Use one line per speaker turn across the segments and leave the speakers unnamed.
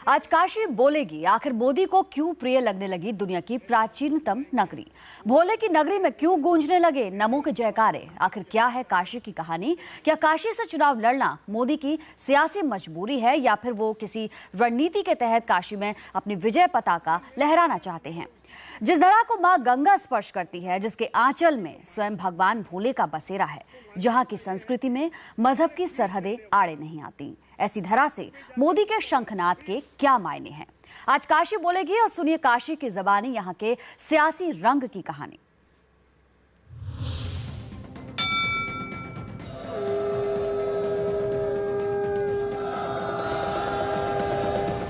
आज काशी बोलेगी, आखिर मोदी को क्यों प्रिय लगने लगी दुनिया की प्राचीनतम नगरी। भोले की नगरी में क्यों गूंजने लगे नमो के जयकारे। आखिर क्या है काशी की कहानी। क्या काशी से चुनाव लड़ना मोदी की सियासी मजबूरी है या फिर वो किसी रणनीति के तहत काशी में अपनी विजय पताका लहराना चाहते हैं। जिस धरा को मां गंगा स्पर्श करती है, जिसके आंचल में स्वयं भगवान भोले का बसेरा है, जहां की संस्कृति में मजहब की सरहदें आड़े नहीं आती, ऐसी धरा से मोदी के शंखनाद के क्या मायने हैं। आज काशी बोलेगी और सुनिए काशी की ज़बानी यहां के सियासी रंग की कहानी।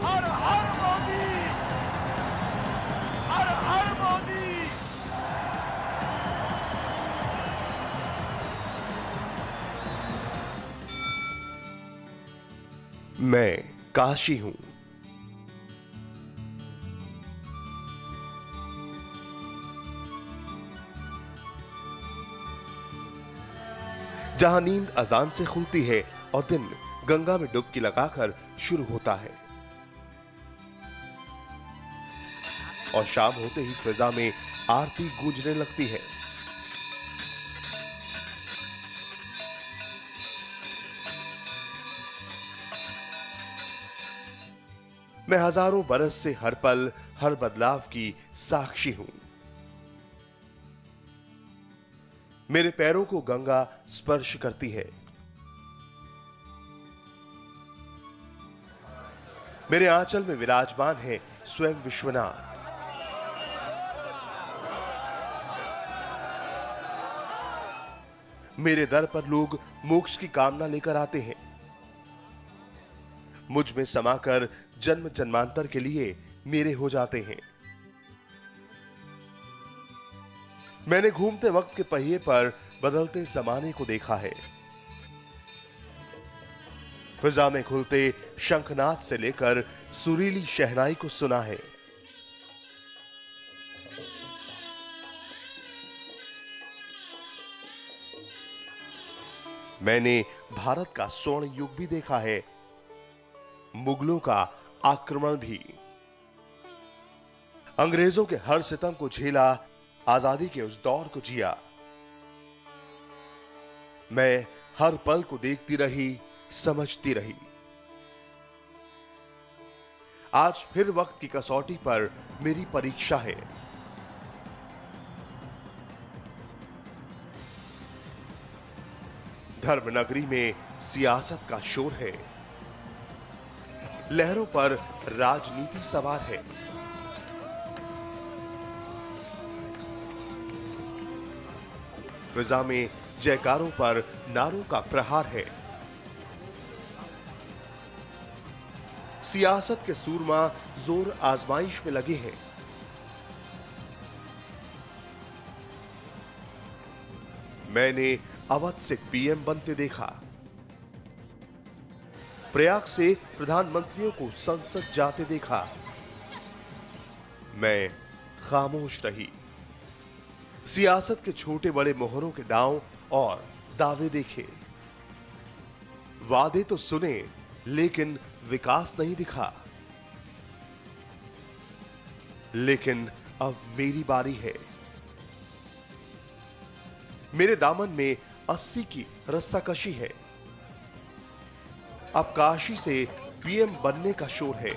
हर हर मोदी, हर हर मोदी।
मैं काशी हूं। जहां नींद अजान से खुलती है और दिन गंगा में डुबकी लगाकर शुरू होता है और शाम होते ही फिजा में आरती गूंजने लगती है। मैं हजारों बरस से हर पल हर बदलाव की साक्षी हूं। मेरे पैरों को गंगा स्पर्श करती है। मेरे आंचल में विराजमान है स्वयं विश्वनाथ। मेरे दर पर लोग मोक्ष की कामना लेकर आते हैं। मुझ में समाकर जन्म जन्मांतर के लिए मेरे हो जाते हैं। मैंने घूमते वक्त के पहिए पर बदलते जमाने को देखा है। फिजा में खुलते शंखनाद से लेकर सुरीली शहनाई को सुना है। मैंने भारत का स्वर्ण युग भी देखा है, मुगलों का आक्रमण भी, अंग्रेजों के हर सितम को झेला, आजादी के उस दौर को जिया। मैं हर पल को देखती रही, समझती रही। आज फिर वक्त की कसौटी पर मेरी परीक्षा है। धर्मनगरी में सियासत का शोर है। लहरों पर राजनीति सवार है। फिजा में जयकारों पर नारों का प्रहार है। सियासत के सूरमा जोर आजमाइश में लगे हैं। मैंने अवध से पीएम बनते देखा, प्रयाग से प्रधानमंत्रियों को संसद जाते देखा। मैं खामोश रही। सियासत के छोटे बड़े मोहरों के दांव और दावे देखे। वादे तो सुने लेकिन विकास नहीं दिखा। लेकिन अब मेरी बारी है। मेरे दामन में 80 की रस्साकशी है। अब काशी से पीएम बनने का शोर है।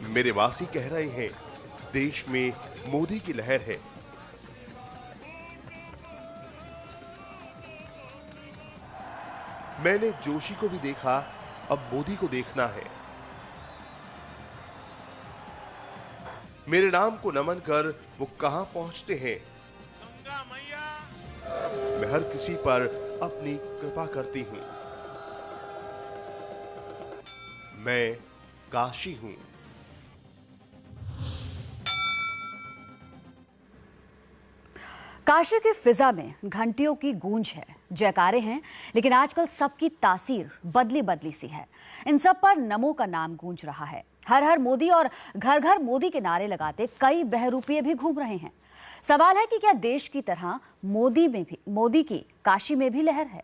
मेरे वासी कह रहे हैं देश में मोदी की लहर है। मैंने जोशी को भी देखा, अब मोदी को देखना है। मेरे नाम को नमन कर वो कहां पहुंचते हैं।
गंगा मैया,
मैं हर किसी पर अपनी कृपा करती हूं। मैं काशी हूं।
काशी की फिजा में घंटियों की गूंज है, जयकारे हैं, लेकिन आजकल सबकी तासीर बदली बदली सी है। इन सब पर नमो का नाम गूंज रहा है। हर हर मोदी और घर घर मोदी के नारे लगाते कई बहरूपिये भी घूम रहे हैं। सवाल है कि क्या देश की तरह मोदी की काशी में भी लहर है।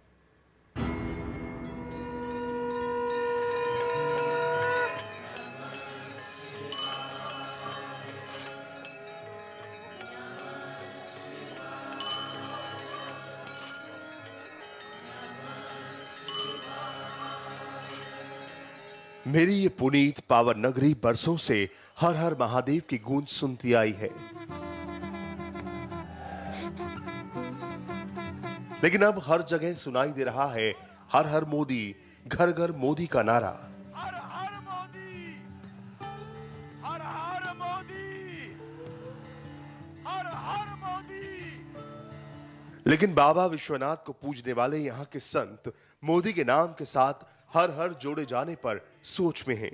मेरी ये पुनीत पावन नगरी बरसों से हर हर महादेव की गूंज सुनती आई है, लेकिन अब हर जगह सुनाई दे रहा है हर हर मोदी, घर घर मोदी का नारा।
हर हर मोदी, हर हर मोदी, हर हर मोदी।
लेकिन बाबा विश्वनाथ को पूजने वाले यहाँ के संत मोदी के नाम के साथ हर हर जोड़े जाने पर सोच में हैं।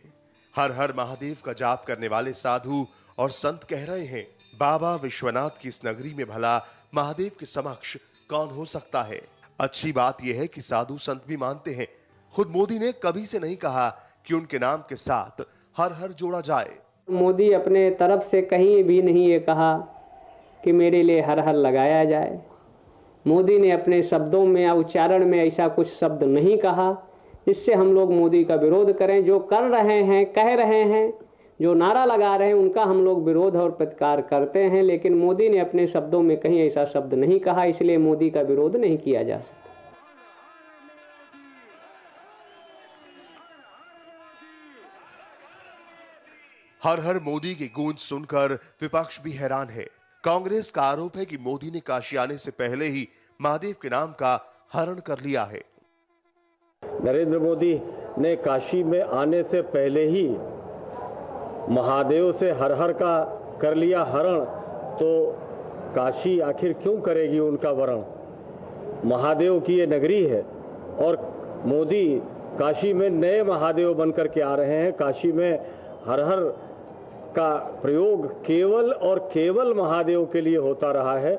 हर हर महादेव का जाप करने वाले साधु और संत कह रहे हैं, बाबा विश्वनाथ की इस नगरी में भला महादेव के समक्ष कौन हो सकता है। अच्छी बात यह है कि साधु संत भी मानते हैं। खुद मोदी ने कभी से नहीं कहा कि उनके नाम के साथ हर हर जोड़ा जाए।
मोदी अपने तरफ से कहीं भी नहीं ये कहा कि मेरे लिए हर हर लगाया जाए। मोदी ने अपने शब्दों में या उच्चारण में ऐसा कुछ शब्द नहीं कहा। इससे हम लोग मोदी का विरोध करें। जो कर रहे हैं, कह रहे हैं, जो नारा लगा रहे हैं, उनका हम लोग विरोध और प्रतिकार करते हैं। लेकिन मोदी ने अपने शब्दों में कहीं ऐसा शब्द नहीं कहा, इसलिए मोदी का विरोध नहीं किया जा सकता।
हर हर मोदी की गूंज सुनकर विपक्ष भी हैरान है। कांग्रेस का आरोप है कि मोदी ने काशी आने से पहले ही महादेव के नाम का हरण कर लिया है।
नरेंद्र मोदी ने काशी में आने से पहले ही महादेव से हर हर का कर लिया हरण, तो काशी आखिर क्यों करेगी उनका वरण। महादेव की ये नगरी है और मोदी काशी में नए महादेव बनकर के आ रहे हैं। काशी में हर हर का प्रयोग केवल और केवल महादेव के लिए होता रहा है।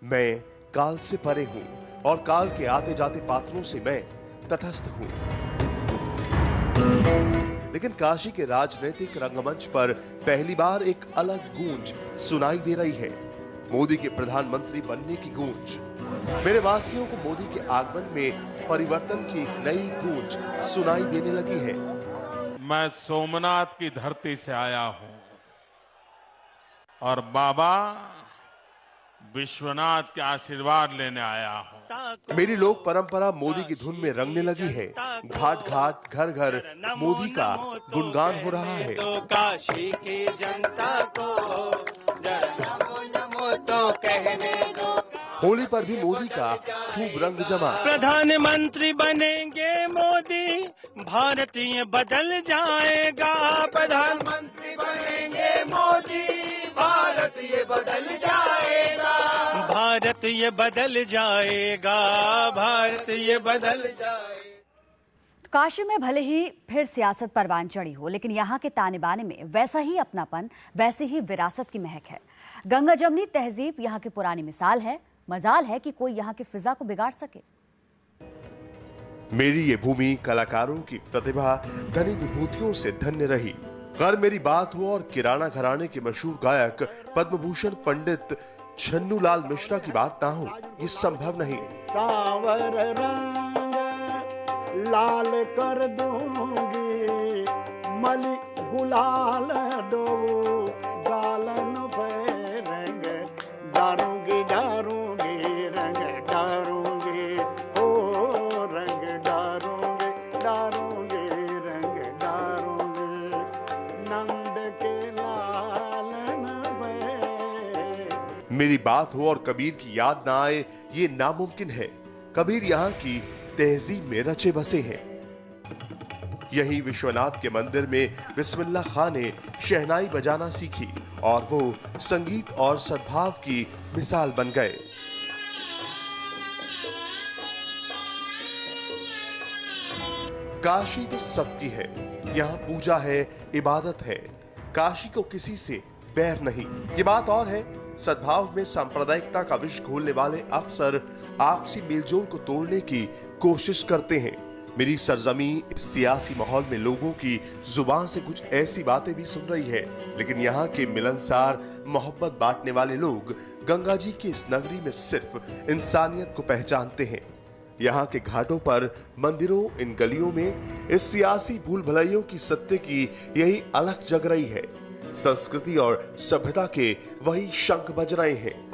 मैं काल से परे हूं और काल के आते जाते पात्रों से मैं तटस्थ हूं। लेकिन काशी के राजनीतिक रंगमंच पर पहली बार एक अलग गूंज सुनाई दे रही है, मोदी के प्रधानमंत्री बनने की गूंज। मेरे वासियों को मोदी के आगमन में परिवर्तन की एक नई गूंज सुनाई देने लगी है।
मैं सोमनाथ की धरती से आया हूं और बाबा विश्वनाथ के आशीर्वाद लेने आया हूं।
मेरी लोक परंपरा मोदी की धुन में रंगने लगी है। घाट घाट घर घर मोदी का गुणगान हो रहा है।
तो काशी की जनता को जरा नमो नमो तो कहने दो।
होली पर भी मोदी का खूब रंग जमा।
प्रधानमंत्री बनेंगे मोदी, भारत ये बदल जाएगा। प्रधानमंत्री बनेंगे मोदी, भारत ये बदल जाएगा। भारत ये बदल जाएगा, भारत ये बदल जाएगा।
काशी में भले ही फिर सियासत परवान चढ़ी हो, लेकिन यहाँ के ताने बाने में वैसा ही अपनापन, वैसी ही विरासत की महक है। गंगा जमनी तहजीब यहाँ की पुरानी मिसाल है। मजाल है कि कोई यहाँ की फिजा को बिगाड़ सके।
मेरी ये भूमि कलाकारों की प्रतिभा, धनी विभूतियों से धन्य रही। अगर मेरी बात हो और किराना घराने के मशहूर गायक पद्म भूषण पंडित छन्नू लाल मिश्रा की बात ना हो, ये संभव नहीं।
सांवर रंग लाल कर दूंगी, मली गुलाल दो गालन पे रंग डारूंगी, डारूंगी रंग डारूंगी, ओ रंग डारूंगी, डारूंगी रंग डारूंगी, नंद के लालन पे।
मेरी बात हो और कबीर की याद ना आए, ये नामुमकिन है। कबीर यहाँ की तहजीब में रचे बसे हैं। यही विश्वनाथ के मंदिर में बिस्मिल्लाह खां ने शहनाई बजाना सीखी और वो संगीत और सद्भाव की मिसाल बन गए। काशी तो सबकी है, यहाँ पूजा है, इबादत है। काशी को किसी से बैर नहीं। ये बात और है, सद्भाव में सांप्रदायिकता का विष घोलने वाले अक्सर आपसी मेलजोल को तोड़ने की कोशिश करते हैं। मेरी सरजमी इस सियासी माहौल में लोगों की जुबान से कुछ ऐसी बातें भी सुन रही है, लेकिन यहाँ के मिलनसार मोहब्बत बांटने वाले लोग गंगा जी की इस नगरी में सिर्फ इंसानियत को पहचानते हैं। यहाँ के घाटों पर, मंदिरों, इन गलियों में इस सियासी भूल भलाइयों की सत्य की यही अलख जग रही है। संस्कृति और सभ्यता के वही शंख बज रहे हैं।